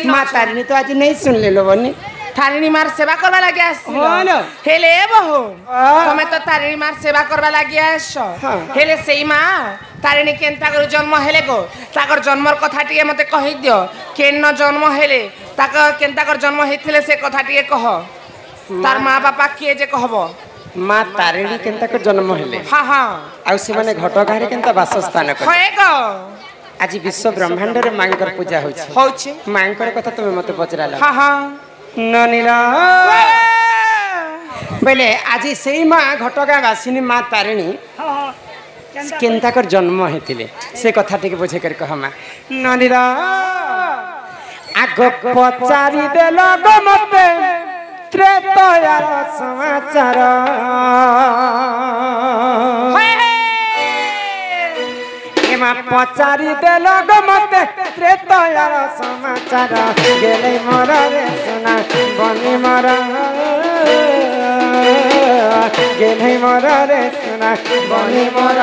माँ तारिणी तो आज नहीं सुन ले लो बनी तारिणी मार सेवा करवा लगे हेले बहु तमे तो तारिणी मार सेवा करवा लगे हेले सेई माँ तारिणी केनता कर जन्म हेले गो ताकर जन्मर कथा टिके मते कहि दियो केन जन्म हेले ताकर केनता कर जन्म हेथिले से कथा टिके कह तार माँ बापा किए जे कहबो माँ तारिणी केनता कर जन्म हेले हां हां आ से माने घटगाँ रे केनता वासस्थान कर होए गो आज विश्व ब्रह्मांड रे मांकर पूजा होछि मांकर कथा तुमे मते बजराल हां हां ननीला बोले आज सेई माँ घटगाँ वासिनी माँ तारिणी केनता कर जन्म हेतिले से कथा टिके बुझे कर कह माँ ननीला आग पचारी देल गो मते त्रेतयार समाचार एमा पचारी देल गो मते त्रेतयार समाचार गेले मोर रे सोना बनी मोर गेले मोर रे सोना बनी मोर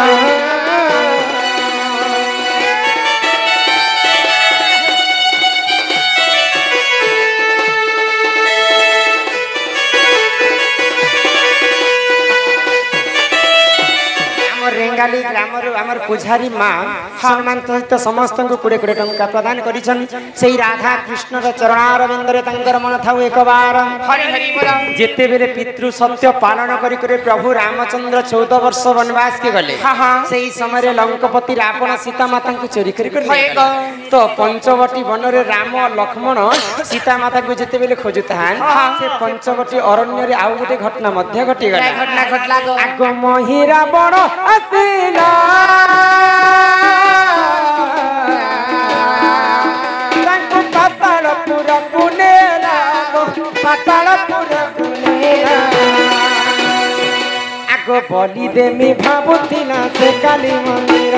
रेंगाली ग्रामर आमर पुजारी माँ सम्मान सहित समस्त को 20 टंका प्रदान करिछन सेई राधा कृष्ण र चरणारविंदरे तंगर मन थाउ एक बार हरि हरि बोल जेते बेले पितृ सत्य पालन करी करे प्रभु रामचंद्र 14 वर्ष वनवास के गले सेई समय लंकापति रावण सीता माता को चोरी करी तो पंचवटी वन रे राम लक्ष्मण सीता माता को जेते बेले खोजुतान से पंचवटी अरण्य रे आउ गोटे घटना मध्य घटी गला घटना घटला आग मही रावण असिला तांको पातालपुर पुनेला पातालपुर पुनेला आग बलि देमी भाबुतिला से काली मंदिर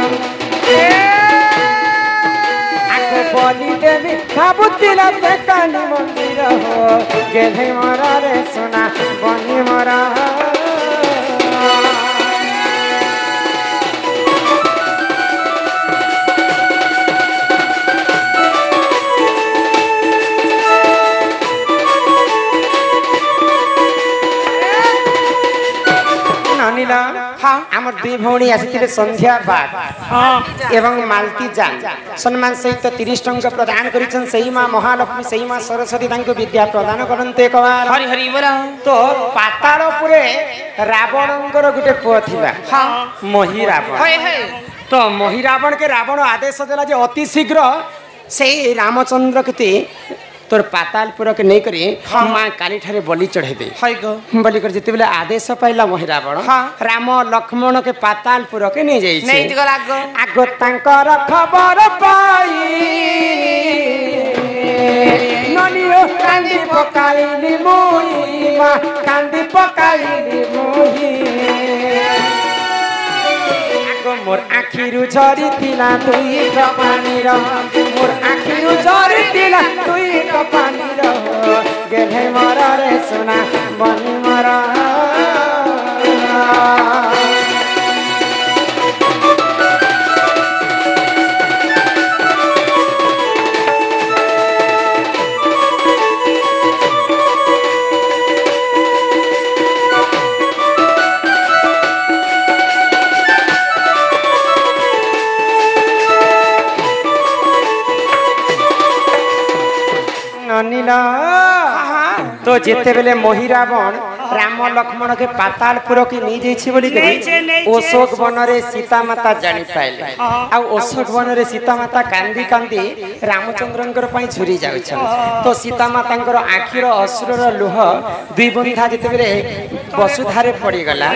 आग बलि देमी भाबुतिला से काली मंदिर हो गेले मरा रे सोना बनी मरा आम दुई भौणी आसी संध्या बाद एवं मालती जान सम्मान सहित 30 टंका प्रदान करिछन सही माँ महालक्ष्मी सही माँ सरस्वती तांको विद्या प्रदान करन्ते एक बार हरि हरि बोल तो पातालपुरे रावणंकर गुटे पुଅ थिला मही रावण तो मही रावण के रावण आदेश देला जे अति शीघ्र से रामचंद्र के तोर पातालपुर के नहीं करी माँ काली ठारे बलि चढ़े दे बलि कर जिते बेले आदेश पाइला मही रावण राम लक्ष्मण के पातालपुर के नहीं जाई आगो तांकर खबर पाई ननियो कांदी पकाइली मोही माँ कांदी पकाइली मोही मोर आखिरु झरी तिला दुई पानी र मोर आखिरु झरी तिला दुई पानी र गेले मरा रे सोना बनी मरा नीला तो जेते बेले मोही रावण राम लक्ष्मण के पातालपुर की नहीं जाइछि बोली के अशोक वन रे सीता माता जानि पाइले आ अशोक वन रे सीता माता कांदी कांदी रामचंद्रंकर पई झुरी जाउछन तो सीता मातांकर आखिर अश्रुर लुह दुई बंधा जेते बेले वसुधारे पड़ी गला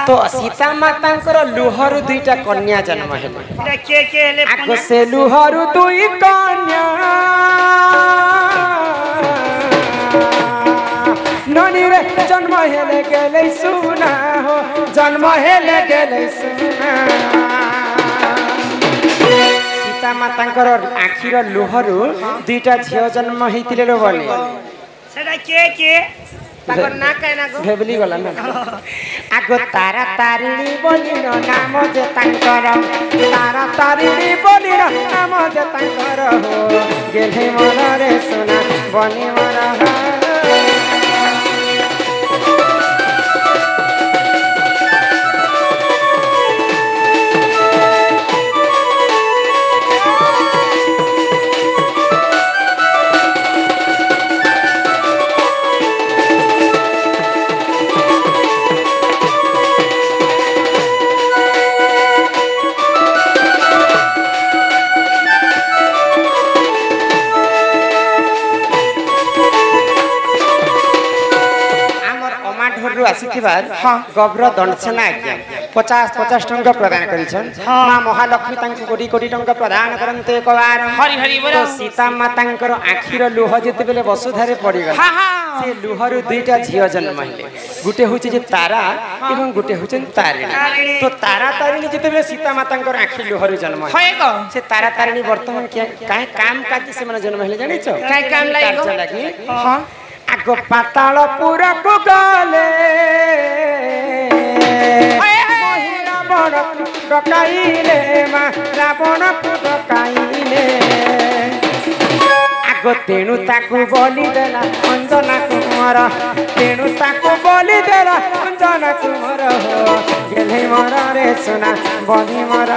तो सीता मातांकर लुहरु दुईटा कन्या जन्म हेले आगो से लुहरु दुई कन्या ननी रे जन्म हेले गेले सुना हो जन्म हेले गेले सुना सीता मातांकर आखिर लुहरु दुईटा झियो जन्म हेतिले रो बने सेटा के ताकर ना कहना गो भेबली गला ना आगो तारा तारिणी बोली नाम जे तांकर तारा तारिणी बोली नाम जे तांकर हो गेले मोर रे सोना बनी मोर गब्र दंडसेना आज्ञा 50 टंका प्रदान करिछन मां महालक्ष्मी तांको कोटी कोटी टंका प्रदान करन्ते एक बार हरि हरि बोल तो सीता मातांकर आखिर लुह जेते बेले वसुधारे पड़ी गला से लुहरु दुईटा झियो जन्म हेले गुटे होचे जे तारा एवं गुटे होचन तारिणी तो तारा तारिणी जेते बेले सीता मातांकर आखिर लुहरु जन्म होय को से तारा तारिणी वर्तमान के काहे काम काज से मन जन्म हेले जानि छ काहे काम लागि हां आगो पाताल पूरा को गले रावण डकाइले मा रावण डकाइले आगो तेणु ताकू बोली देला अंजना कुमार तेणु ताकू बोली देला अंजना कुमार हो गेले मोर रे सोना बनी मोर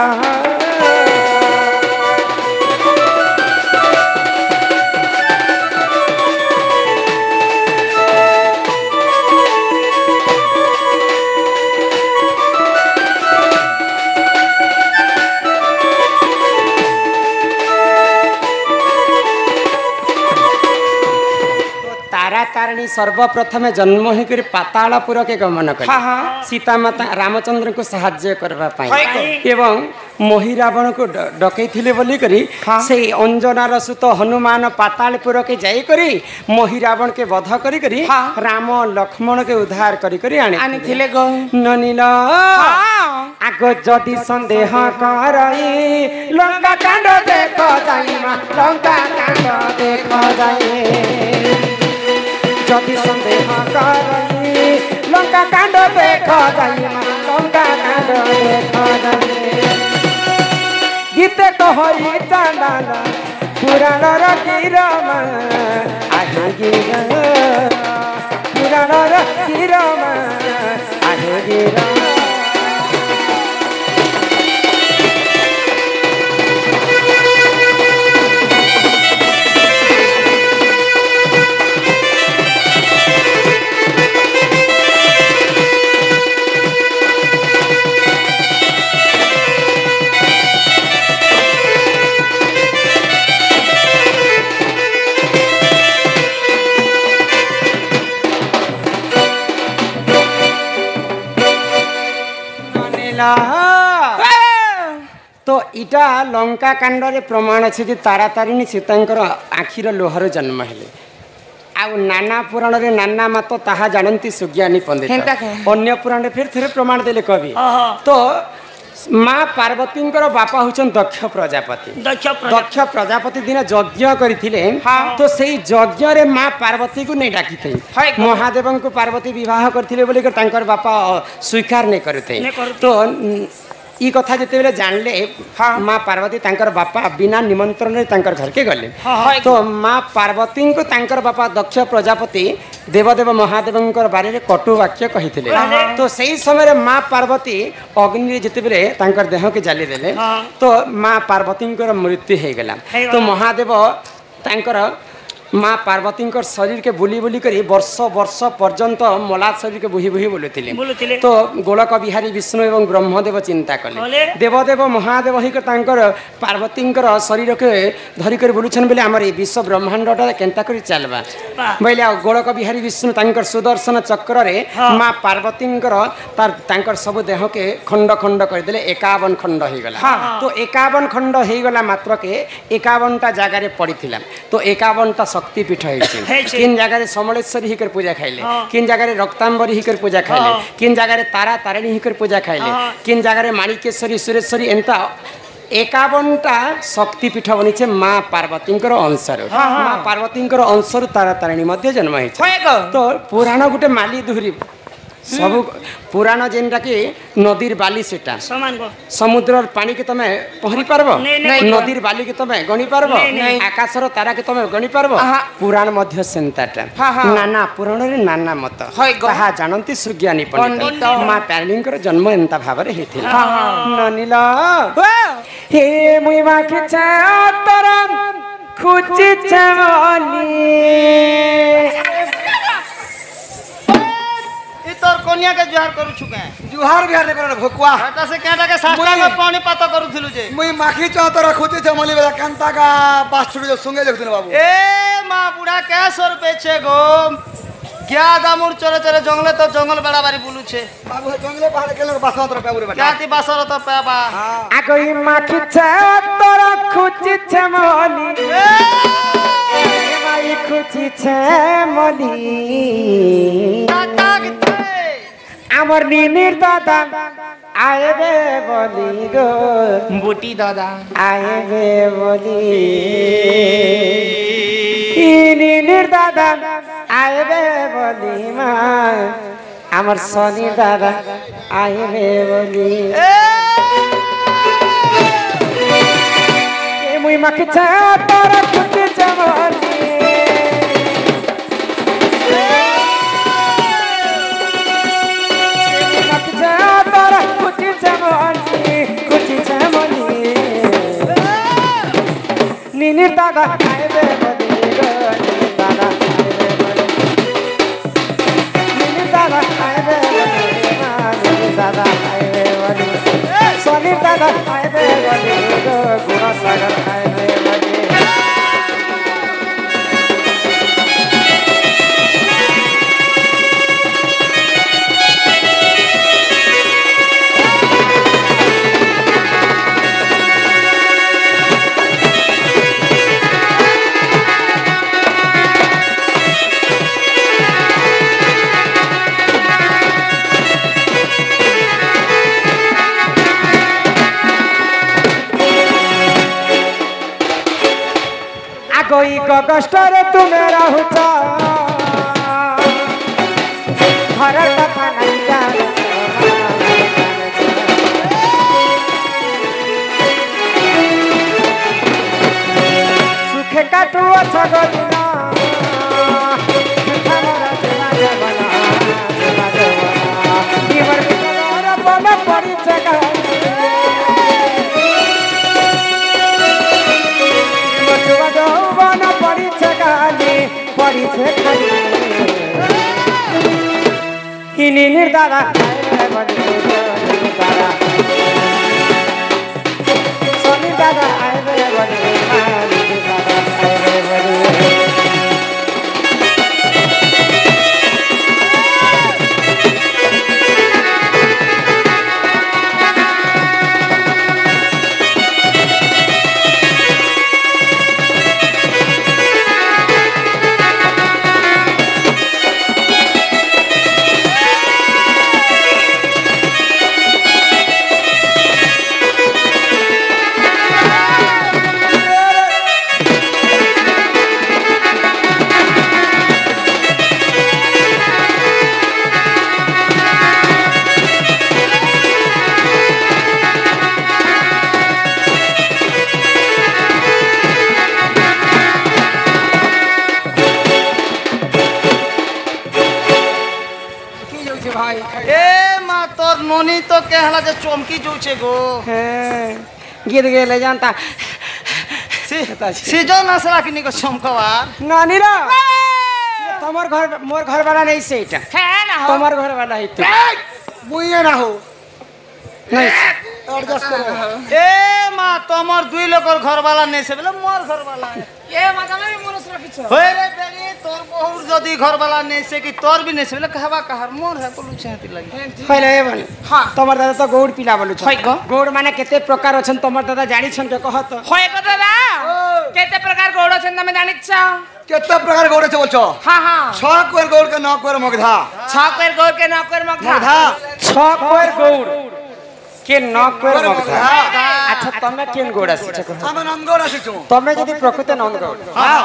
तारिणी सर्वप्रथम जन्म होकर पातालपुर के गमन कले सीता माता रामचंद्र को साहाय्य करबा पाई एवं मोहि रावण को डकई थिले बोली करी से अंजनार सुत हनुमान पातालपुर के जाई करी मोहि रावण के वध करी करी राम लक्ष्मण के उद्धार करी करी आनी थिले गो ननिल आगो जदि संदेह करई लंका कांड देखो जाई मा लंका कांड देखो जाई जदि संदेह करई लंका कांड देखो जाई मा लंका कांड देखो जाई गीते कहई चांडाल पुराण र कीरमा आहे गिरा पुराण र कीरमा आहे गिरा तो इटा लंका कांड रे प्रमाण अच्छे जे तारा तारिणी सीतांकर आखिर लोहर जन्म हेले आउ नाना पुराण रे नाना मत ताहा जानती सुज्ञानी पंडित अन्य पुराण रे फिर थरे प्रमाण देले कवि तो माँ पार्वती बापा होचन दक्ष प्रजापति दिन यज्ञ करथिले तो सेही यज्ञ रे माँ पार्वती को नहीं डाकी थई महादेव को पार्वती विवाह करथिले बोली कर तांकर बापा स्वीकार नहीं करथे तो ई कथा जेते बेले जानले माँ पार्वती तांकर बापा बिना निमंत्रण रे तांकर घर के गले तो माँ पार्वती को तांकर बापा दक्ष प्रजापति देवदेव महादेवंकर बारे रे कटु वाक्य कहिथिले तो सही समय रे माँ पार्वती अग्नि रे जेते बेले तांकर देह के जाली देले तो माँ पार्वती मृत्यु हे गला तो महादेव तांकर माँ पार्वती शरीर के बुली बुली करी वर्ष वर्ष पर्यंत मला शरीर के बुही बुही बोलुथिले तो गोलक बिहारी विष्णु एवं ब्रह्मदेव चिंता कले देवदेव महादेव ही पार्वती शरीर के धरिक बोलुछन बोले आमर विश्व ब्रह्मांडटा केन्ता करी चलबा बोले गोलक बिहारी विष्णु तांकर सुदर्शन चक्र रे माँ पार्वती सब देह के खंड खंड करदेले 51 खंड हो गला तो 51 खंड हो गला मात्र के 51टा जगह पड़ी तो 51टा शक्तिपीठ किन जगह समलेश्वरी हिकर पूजा खाइले किन जगह रक्तांबरी हिकर पूजा खाइले किन जगह तारा तारिणी हिकर पूजा खाइले किन जगह माणिकेश्वरी सुरेश्वरी एंता 51टा शक्तिपीठ बनी माँ पार्वती अंशर माँ पार्वती अंशर तारा तारिणी जन्म है तो पुराण गोटे माली धुरी सब पुराण जेनटा कि नदीर बाली सेटा समुद्र पानी के तमे पहरी पारबो नदीर बाली के तमे गणी पारबो आकाशर तारा के तमे गणी पारबो पुराण मध्य सेंताटा नाना पुराण रे नाना मत कहा जानंती सुज्ञानी पंडित माँ तारिणी जन्म एंता भाव रे हेथिला ननिला हे मुई माँ के चातरा खुची चमनी तोर कोनिया के जुहार करू छुके जुहार बिहार ने कर भोकुआ हटा से केटा के सास्ता में पानी पाता करू थिलु जे मुई माखी चौतर खुची चमली वाला कांता का बाछुड़ी जो सुंगे देखथिन बाबू ए मां बुढ़ा के 100 रुपए छे गो क्या दामुर चरे चरे जंगले तो जंगल बड़ा बारी बुलु छे बाबू जंगले पहाड़ के लोग 1200 रुपया बुरे क्या ती 1200 तो पेबा आ कोई माखी चौतर खुची चमली माई खुची चमली আমার নিনির দাদা আইবে বলি গো বুটি দাদা আইবে বলি নিনির দাদা আইবে বলি মা আমার সনি দাদা আইবে বলি মুই মাকে চাপর খুঁজে যাবলি নিনির দাদা আইবে বলি গো নিনির দাদা আইবে বলি নিনির দাদা আইবে বলি নিনির দাদা আইবে বলি সনির দাদা আইবে বলি গো গুণসাগর আইবে বলি कोई कष्ट रे तुम्हें रहूचा घर कथा नहीं जान सुखे काटू अच्छा गोदिना बना पड़ी जगह নিনির দাদা সনির দাদা আইবে বলি नोनी तो कहला जे चमकी जोचे गो गीत गेले जानता सीजन असला किनी को चमकवा नानी रा तमर घर मोर घर वाला नहीं से इटा है ना हो तमर घर वाला है तू मुइए ना हो नहीं एडजस्ट करो ए मां तमर दुई लोकर घर वाला नहीं से बोले मोर घर वाला है ये माता में मनस रखिछ होय रे बेरी तोर बहुत जदी घर वाला नहीं से कि तोर भी नहीं से बोले कहवा कहर मोर है बोलु छाती लगी पहले ए बन हां तमर दादा तो गौड़ पिला बोलु छ होय गो गौड़ माने केते प्रकार अछन तमर दादा जानि छन के कहत होय गो दादा केते प्रकार गौड़ अछन तमे जानि छ केते प्रकार गौड़ छ बोलछो हां हां छ कोर गौड़ के न कोर मगधा छ कोर गौड़ के न कोर मगधा छ कोर गौड़ के न कोर मगधा अच्छा तमे केन गोड़ आसी छ हम नंदगौड़ आसी छु तमे जदी प्रकृत नंदगौड़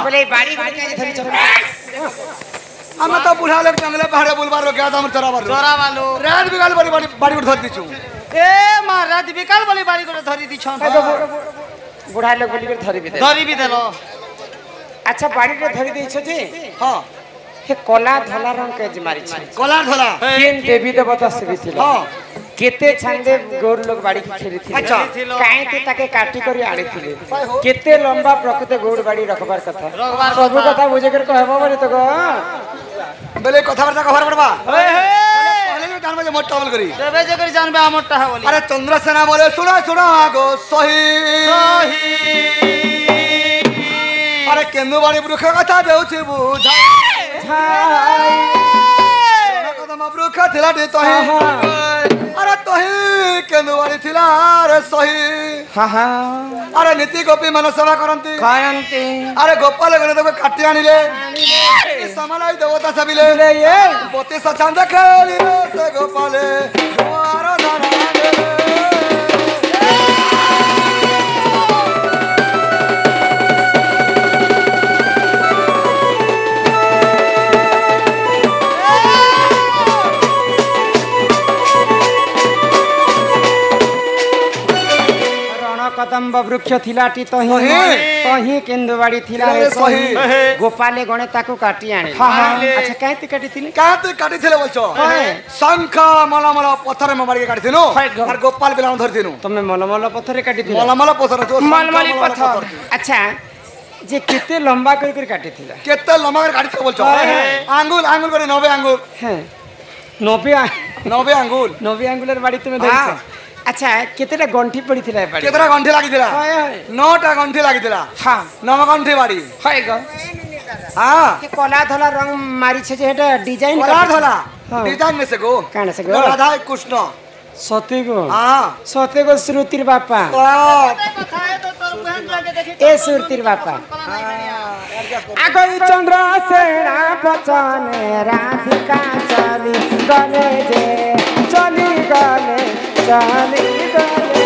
बोले बाड़ी गोड़ के धरि छ हम तो बुढ़ा लोग जंगले पहाड़े बुलबार लो क्या हम चरा वालो रात बिगाल बड़ी बाड़ी उठ दी छु ए महाराज विकाल बोली बाड़ी को धरी दी छन बुढ़ा लोग बोली के धरि भी देलो अच्छा बाड़ी के धरि दै छ जी हां हे कला धला रंग के मारी छ कला धला केन देवी देवता से भी थिला हां केते छंदे गोर लोग बाड़ी खेली थी अच्छा काहे के ताके काटी करी आड़ी थिले केते लंबा प्रकृत गोड़ बाड़ी रखबार कथा सब कथा बुझे कर कहबो बोले तो बोले कथा वार्ता कहर पड़बा पहले भी जान में मोटा बोल करी देवे जे करी जानबे मोटा है बोली अरे चंद्रसेना बोले सुना सुना गो सही अरे केंदु बाड़ी वृक्ष कथा देउछि बुझाई कदम वृक्ष थिला दे तोही अरे तोही केंदु बाड़ी थिला रे सही हां हां अरे नीति गोपी मन सेवा करंती अरे गोपाल गने तो काटी आनिले समालाई देवता सबिले ये पोते सचांद खेली से गोपाले द्वार धरा दे कदम्ब वृक्ष थिलाटी तही केंदुवाड़ी थिला रे सही गोपाले गणे ताको काटी आने अच्छा काहे काटी थिले काहे काटी थिले बोलछो शंख मलमल पत्थर में मार के काटी थिनो और गोपाल बेला धर थिनो तमे मलमल पत्थर काटी थिले मलमल पत्थर जो मलमल पत्थर अच्छा जे केते लंबा कर काटी थिला केते लंबा कर काटी बोलछो आंगुल आंगुल करे 90 आंगुल हैं 90 आंगुल 90 आंगुलर बाड़ी तुमे धरछ अच्छा केतेटा गंठी पड़ी थिला बाड़ी केतेटा गंठी लागि थिला 9टा गंठी लागि थिला हां 9 गंठी बाड़ी हाय ग हां के कला धला रंग मारी छे जे हेटा डिजाइन कला धला डिजाइन में से गो काने से गो राधा कृष्ण सते गो हां सते गो श्रुतिर बापा ए श्रुतिर बापा आगई चंद्र सेना बचने राधिका चली गले जे चली गले चली गले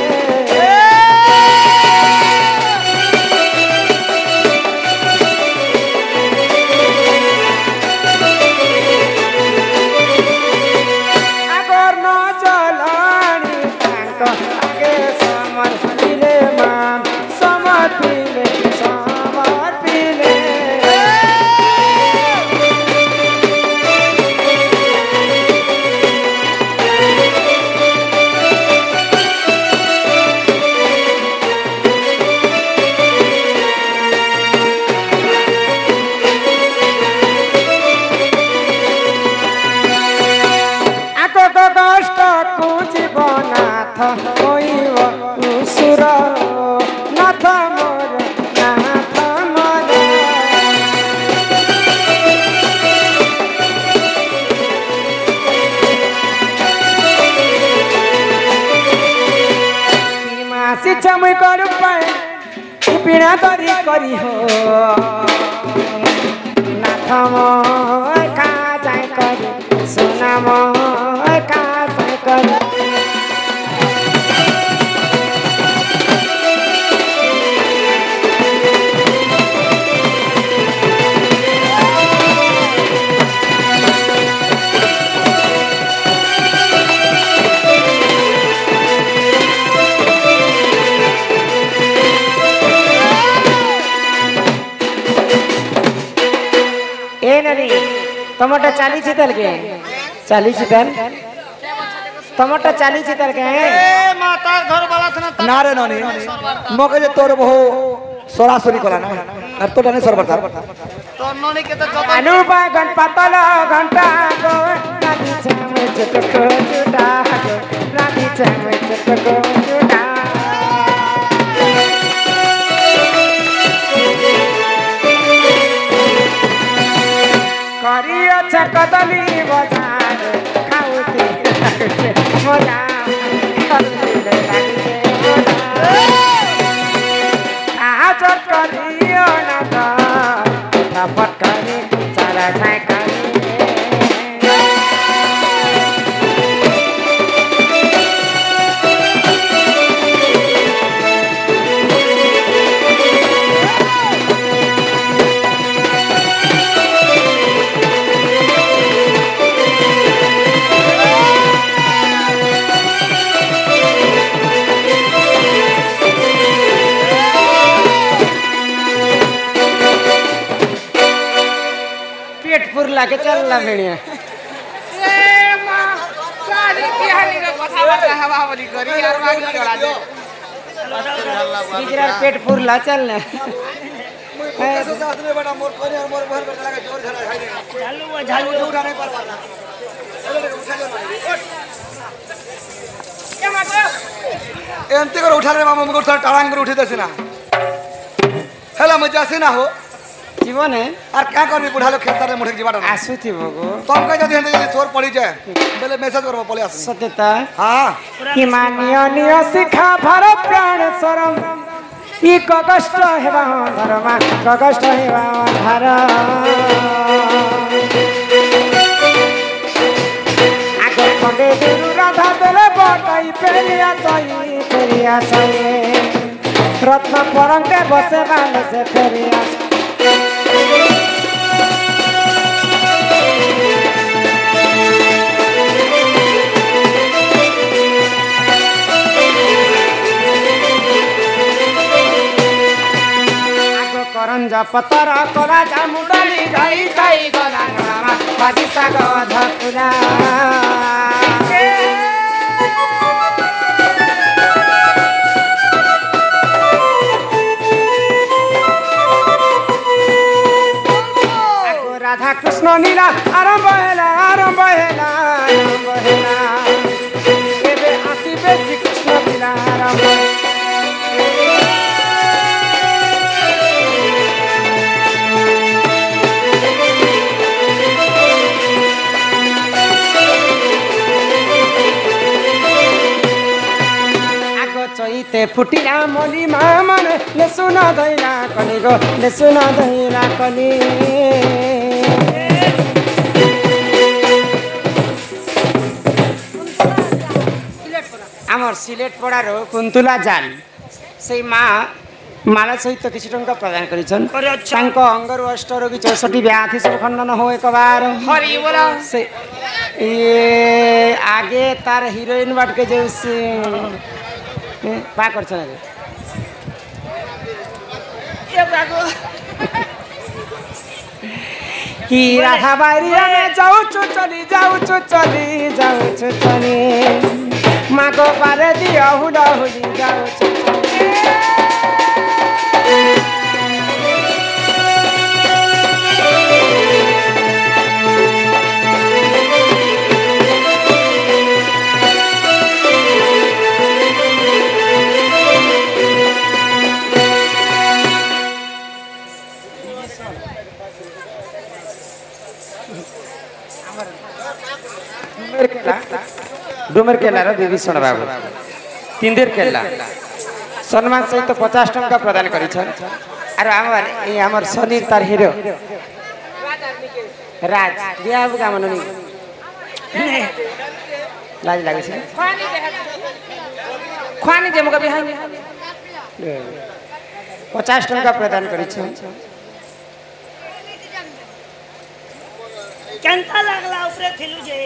चमई कर पाए पीड़ा दरी करी हो नाथ मोय का जाय करी सोना मोय का जाय करी टमाटर 40 चितल के 40 चितल टमाटर 40 चितल के ए माता घर वाला थना ना रे ननी मके जे तोर बहु सोरासुरी कोला ना और तो डने सरबता तो ननी के तो जत अनुपा गणपतल घंटा गो राधी छमे चटको चुटा गो राधी छमे चटको चुटा करिया चकदली बजार खाउते मोला करले लागे आ चट करियो ना त थपट करे चारा छाय करे पेट पुरला के चलला भेड़िया ए मां सारी बिहानी रे কথা বার্তা हवा बोली करी यार मांग चढ़ा दे बिजरा पेट पुरला चलना कैसे साथ में बेटा मोर कोनी और मोर बहन बेटा लगा जोर झड़ा खाई दे झालू उठा नहीं पर पाता उठा जो ए मां एमती कर उठा रे मामा मुको थोड़ा टांग कर उठे देसे ना हेला मजा से ना हो जीवन है और क्या करबी बुढ़ा लोग खेत रे मुठे जीवाटा आसु थी बगो तुम कह जदी हंदे चोर पड़ी जाए पहले मैसेज करबो पले आस सत्यता हां कि मानियो नियो शिखा भर प्राण शरम ई कष्ट हेबा धरमा कष्ट हेबा धर आगो खंडे दुरु राधा देले बटाई पेरिया सई रत्न परंगे बसे बाले से फेरिया करंजा पतरा करा जामुडली गाई गाई गला नामा बाजी साग धकुरा राधा कृष्ण नीला आरंभ हेला एबे आसीबे श्री कृष्ण लीला आरंभ चैते फुटिला मोली मामन ले सुना दैला कली गो ले सुना दैला कली आमर सिलेट पड़ार कुंतुला जाल से माँ माला सहित किसी टंका प्रदान करिछन तांको अंगरु अष्ट रोगी 64 व्याधि सब खंडन हो एक बार हरि बोला से ये आगे तार हीरोइन बाट के जैसे पा करछन ए बागो ही राधा बारिया में जाऊ चली मागो पारे दिया हुडा हुडी जाऊ डुमर केला विभीषण बाबू तिंदेर केला सम्मान सहित 50 टंका प्रदान करिछन आरो हमर सनीर तार हीरो राज बियाह का मननी लाज लागे छै खानी जे मगा बिहान 50 टंका प्रदान करिछन केंता लागला ऊपर थिलु जे